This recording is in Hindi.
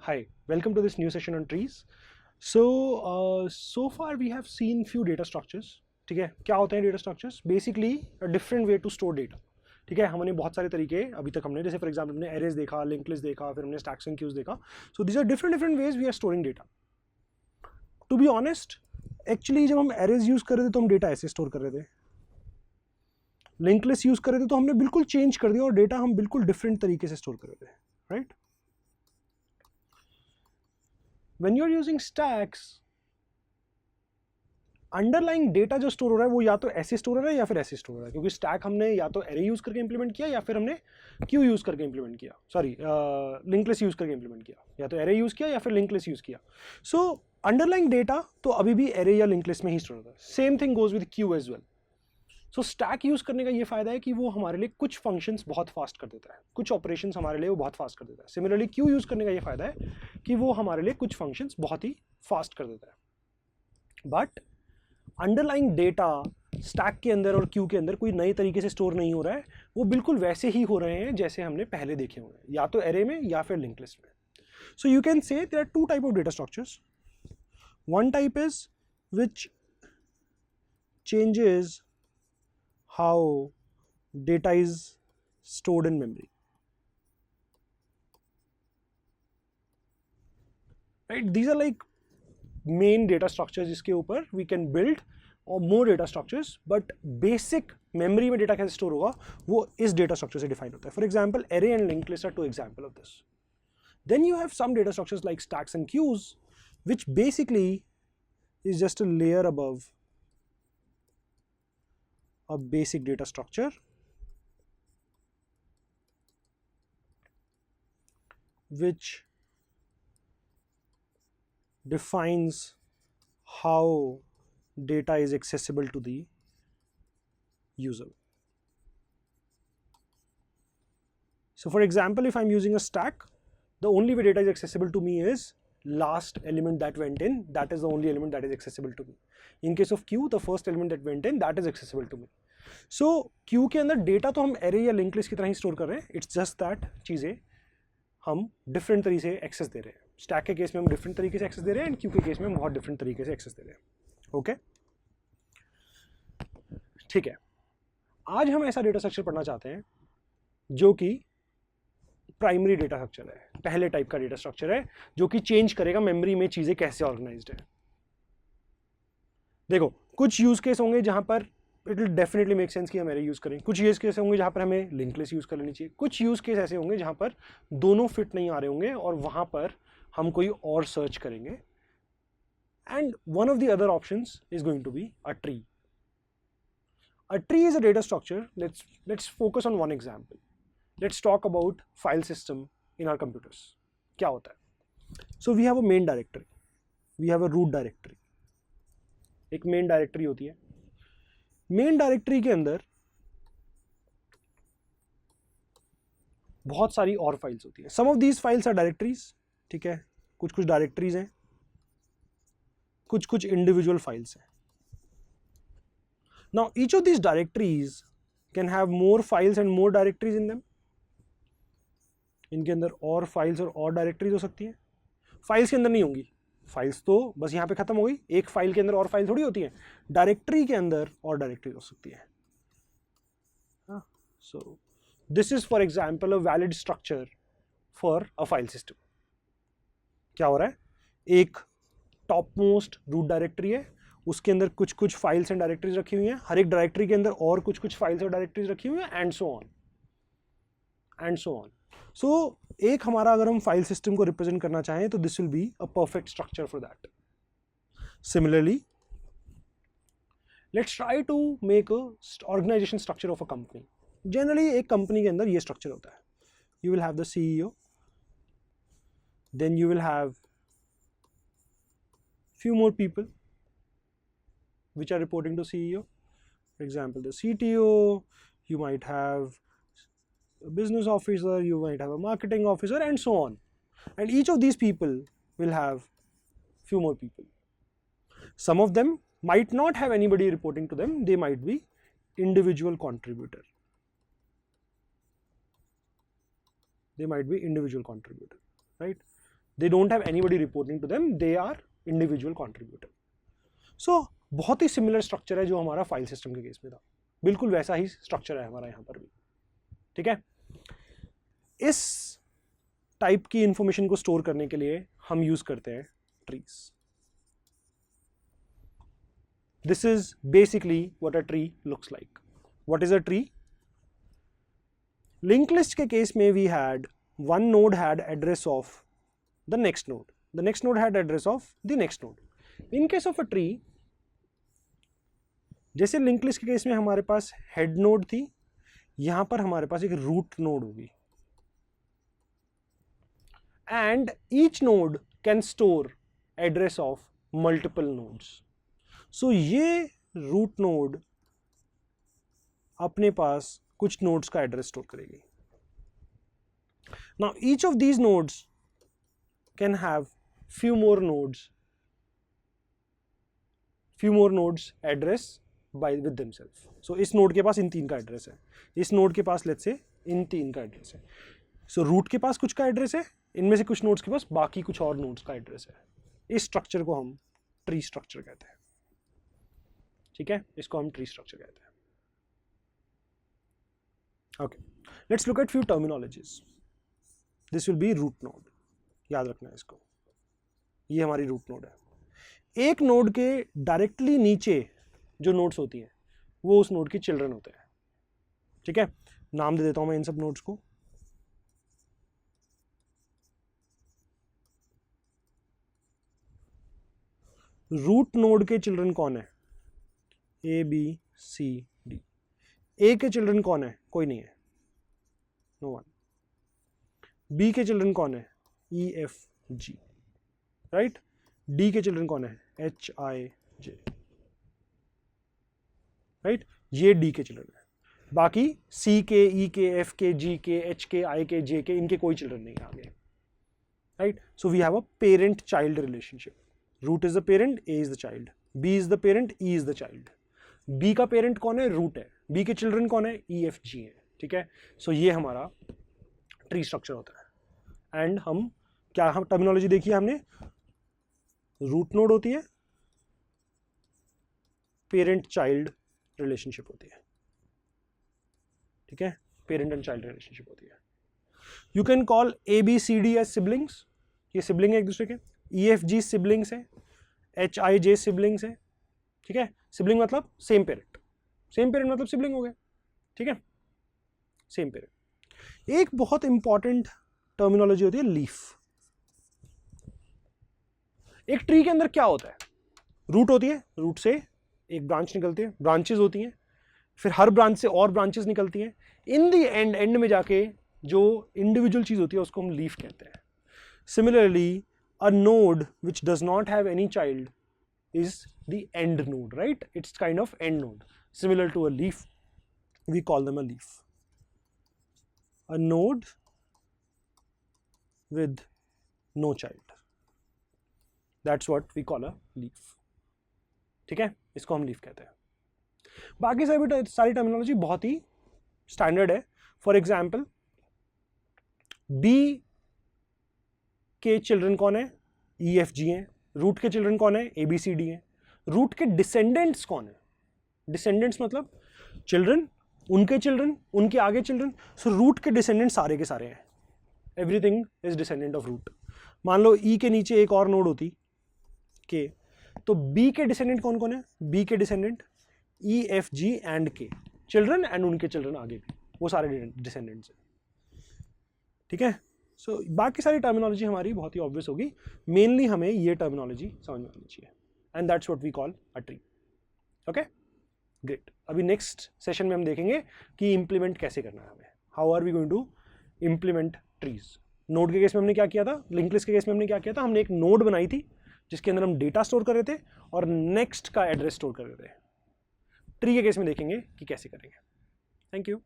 Hi, welcome to this new session on trees. So far we have seen few data structures. ठीक है, क्या होते हैं data structures? Basically a different way to store data. ठीक है, हमने बहुत सारे तरीके अभी तक हमने, जैसे फॉर एग्जाम्पल हमने एरेज देखा, लिंक लिस्ट देखा, फिर हमने स्टैक्स एंड क्यूज देखा. So these are different ways we are storing data. To be honest, actually जब हम एरेज यूज कर रहे थे तो हम डेटा ऐसे स्टोर कर रहे थे. लिंक लिस्ट यूज कर रहे थे तो हमने बिल्कुल चेंज कर दिया और डेटा हम बिल्कुल डिफरेंट तरीके से स्टोर कर रहे थे. Right? When you're using stacks, underlying data जो स्टोर हो रहा है वो या तो ऐसे स्टोर हो रहा है या फिर ऐसे स्टोर हो रहा है, क्योंकि स्टैक हमने या तो एरे यूज करके इंप्लीमेंट किया या फिर हमने क्यू यूज करके इंप्लीमेंट किया, सॉरी लिंक लिस्ट यूज करके इंप्लीमेंट किया, या तो एरे यूज किया या फिर लिंक लिस्ट यूज किया. सो अंडरलाइंग डेटा तो अभी भी एरे या लिंक लिस्ट में ही स्टोर होता है. Same thing goes with queue as well. So stack use करने का ये फायदा है कि वो हमारे लिए कुछ फंक्शंस बहुत फास्ट कर देता है, कुछ ऑपरेशंस हमारे लिए वो बहुत फास्ट कर देता है. सिमिलरली क्यू यूज करने का ये फायदा है कि वो हमारे लिए कुछ फंक्शंस बहुत ही फास्ट कर देता है. बट अंडरलाइंग डेटा स्टैक के अंदर और क्यू के अंदर कोई नए तरीके से स्टोर नहीं हो रहा है, वो बिल्कुल वैसे ही हो रहे हैं जैसे हमने पहले देखे हुए हैं, या तो एरे में या फिर लिंक लिस्ट में. So you can say there are two type of data structures. One type is which changes how data is stored in memory. Right? These are like main data structures जिसके ऊपर we can build or more data structures, but basic memory में data कैसे store होगा वो इस data structure से define होता है. For example, array and linked list are two example of this. Then you have some data structures like stacks and queues, which basically is just a layer above a basic data structure which defines how data is accessible to the user. So for example, if I'm using a stack, the only way data is accessible to me is last element that went in, that is the only element that is accessible to me. In case of queue, the first element that went in, that is accessible to me. So queue के अंदर डेटा तो हम एरे या लिंक लिस्ट की तरह ही स्टोर कर रहे हैं, इट्स जस्ट दैट चीज़ें हम डिफरेंट तरीके से एक्सेस दे रहे हैं. स्टैक के केस में हम डिफरेंट तरीके से एक्सेस दे रहे हैं एंड क्यू के केस में हम बहुत डिफरेंट तरीके से एक्सेस दे रहे हैं. ओके, ठीक है. आज हम ऐसा डेटा स्ट्रक्चर पढ़ना चाहते हैं जो कि प्राइमरी डेटा स्ट्रक्चर है, पहले टाइप का डेटा स्ट्रक्चर है जो कि चेंज करेगा मेमोरी में चीजें कैसे ऑर्गेनाइज्ड है. देखो, कुछ यूज केस होंगे जहां पर it will definitely make sense कि हम एरे यूज करें, कुछ यूज केस होंगे जहां पर हमें लिंक लिस्ट यूज कर लेनी चाहिए, कुछ यूज केस ऐसे होंगे जहां पर दोनों फिट नहीं आ रहे होंगे और वहां पर हम कोई और सर्च करेंगे. And one of the other options is going to be a tree. A tree is a data structure. Let's focus on one example. Let's talk about file system in our computers. क्या होता है? So we have a main directory. We have a root directory. एक main directory होती है. Main directory के अंदर बहुत सारी और files होती है. Some of these files are directories. ठीक है? कुछ directories हैं. कुछ individual files हैं. Now each of these directories can have more files and more directories in them. इनके अंदर और फाइल्स और डायरेक्टरीज हो सकती हैं. फाइल्स के अंदर नहीं होंगी, फाइल्स तो बस यहाँ पे खत्म हो गई. एक फाइल के अंदर और फाइल थोड़ी होती है, डायरेक्टरी के अंदर और डायरेक्टरीज हो सकती है. So this is for example a valid structure for a file system. क्या हो रहा है? एक टॉप मोस्ट रूट डायरेक्टरी है, उसके अंदर कुछ फाइल्स एंड डायरेक्टरीज रखी हुई हैं, हर एक डायरेक्टरी के अंदर और कुछ फाइल्स और डायरेक्टरीज रखी हुई हैं, एंड सो ऑन. सो एक हमारा अगर हम फाइल सिस्टम को रिप्रेजेंट करना चाहें तो this will be a perfect structure for that. Similarly, let's try to make a organisation structure of a company. Generally एक कंपनी के अंदर ये स्ट्रक्चर होता है. You will have the CEO, then you will have few more people which are reporting to CEO. For example, the CTO, you might have a business officer, you might have a marketing officer, and so on. And each of these people will have few more people. Some of them might not have anybody reporting to them, they might be individual contributor. Right? They don't have anybody reporting to them, they are individual contributor. So बहुत ही सिमिलर स्ट्रक्चर है जो हमारा फाइल सिस्टम के केस में था, बिल्कुल वैसा ही स्ट्रक्चर है हमारा यहाँ पर भी। ठीक है, इस टाइप की इंफॉर्मेशन को स्टोर करने के लिए हम यूज करते हैं trees. This is basically what a tree looks like. What is a tree? Link list के केस में we had one node had address of the next node, the next node had address of the next node. In case of a tree, जैसे लिंक लिस्ट के केस में हमारे पास हेड नोड थी, यहां पर हमारे पास एक रूट नोड होगी, and each node can store address of multiple nodes. So ये root node अपने पास कुछ nodes का address store करेगी. Now each of these nodes can have few more nodes address by with themselves. So इस node के पास इन 3 का address है, इस node के पास let's say इन 3 का address है. So root के पास कुछ का address है, इनमें से कुछ नोड्स के पास बाकी कुछ और नोड्स का एड्रेस है। इस स्ट्रक्चर को हम ट्री स्ट्रक्चर कहते हैं। ठीक है, इसको हम ट्री स्ट्रक्चर कहते हैं। Okay, let's look at few terminologies. This will be root node, याद रखना है इसको, ये हमारी रूट नोड है। एक नोड के डायरेक्टली नीचे जो नोड्स होती हैं वो उस नोड की चिल्ड्रन होते हैं। ठीक है, नाम दे देता हूं मैं इन सब नोड्स को। रूट नोड के चिल्ड्रन कौन है? A B C D. ए के चिल्ड्रन कौन है? कोई नहीं है, नो वन। बी के चिल्ड्रन कौन है? ई एफ जी, राइट। डी के चिल्ड्रन कौन है? H I J, right. ये डी के चिल्ड्रन है। बाकी सी के, ई के, एफ के, जी के, एच के, आई के, जे के, इनके कोई चिल्ड्रन नहीं आगे, right. So we have a parent child relationship. Root is the parent, A is the child, B is the parent, E is the child. बी का पेरेंट कौन है? रूट है। बी के चिल्ड्रन कौन है? ई एफ जी है। ठीक है, सो ये हमारा ट्री स्ट्रक्चर होता है। एंड हम क्या, हम टर्मिनोलॉजी देखी है हमने, रूट नोड होती है, पेरेंट चाइल्ड रिलेशनशिप होती है। ठीक है, पेरेंट एंड चाइल्ड रिलेशनशिप होती है। You can call A B C D as siblings, ये सिबलिंग है एक दूसरे के। ई एफ जी सिबलिंग्स है, एच आई जे सिबलिंग्स है। ठीक है, सिबलिंग मतलब सेम पेरेंट, सेम पेरेंट मतलब सिबलिंग हो गया। ठीक है, सेम पेरेंट। एक बहुत इंपॉर्टेंट टर्मिनोलॉजी होती है लीफ। एक ट्री के अंदर क्या होता है? रूट होती है, रूट से एक ब्रांच निकलती है, ब्रांचेस होती हैं, फिर हर ब्रांच से और ब्रांचेस निकलती हैं। इन दी एंड में जाके जो इंडिविजुअल चीज होती है उसको हम लीफ कहते हैं। Similarly a node which does not have any child is the end node, right? It's kind of end node, similar to a leaf. We call them a leaf. A node with no child, that's what we call a leaf. ठीक है, इसको हम लीफ कहते हैं। बाकी सारी टर्मिनोलॉजी बहुत ही स्टैंडर्ड है। फॉर एग्जाम्पल, बी के चिल्ड्रन कौन है? ई एफ जी हैं। रूट के चिल्ड्रन कौन है? ए बी सी डी हैं। रूट के डिसेंडेंट्स कौन है? डिसेंडेंट्स मतलब चिल्ड्रन, उनके चिल्ड्रन, उनके आगे चिल्ड्रन। सो रूट के डिसेंडेंट सारे के सारे हैं, everything is descendant of root. मान लो ई के नीचे एक और नोड होती के, तो बी के डिसेंडेंट कौन कौन है? बी के descendant E F ji and के, चिल्ड्रन एंड उनके चिल्ड्रन आगे भी, वो सारे डिसेंडेंट्स हैं। ठीक है, सो बाकी सारी टर्मिनोलॉजी हमारी बहुत ही ऑब्वियस होगी, मेनली हमें ये टर्मिनोलॉजी समझ में आनी चाहिए, and that's what we call a tree. Okay, great. अभी नेक्स्ट सेशन में हम देखेंगे कि इंप्लीमेंट कैसे करना है हमें, how are we going to implement trees. Node के केस में हमने क्या किया था, लिंक लिस्ट के केस में हमने क्या किया था, हमने एक नोड बनाई थी जिसके अंदर हम डेटा स्टोर कर रहे थे और नेक्स्ट का एड्रेस स्टोर कर रहे थे। ट्री के केस में देखेंगे कि कैसे करेंगे। Thank you.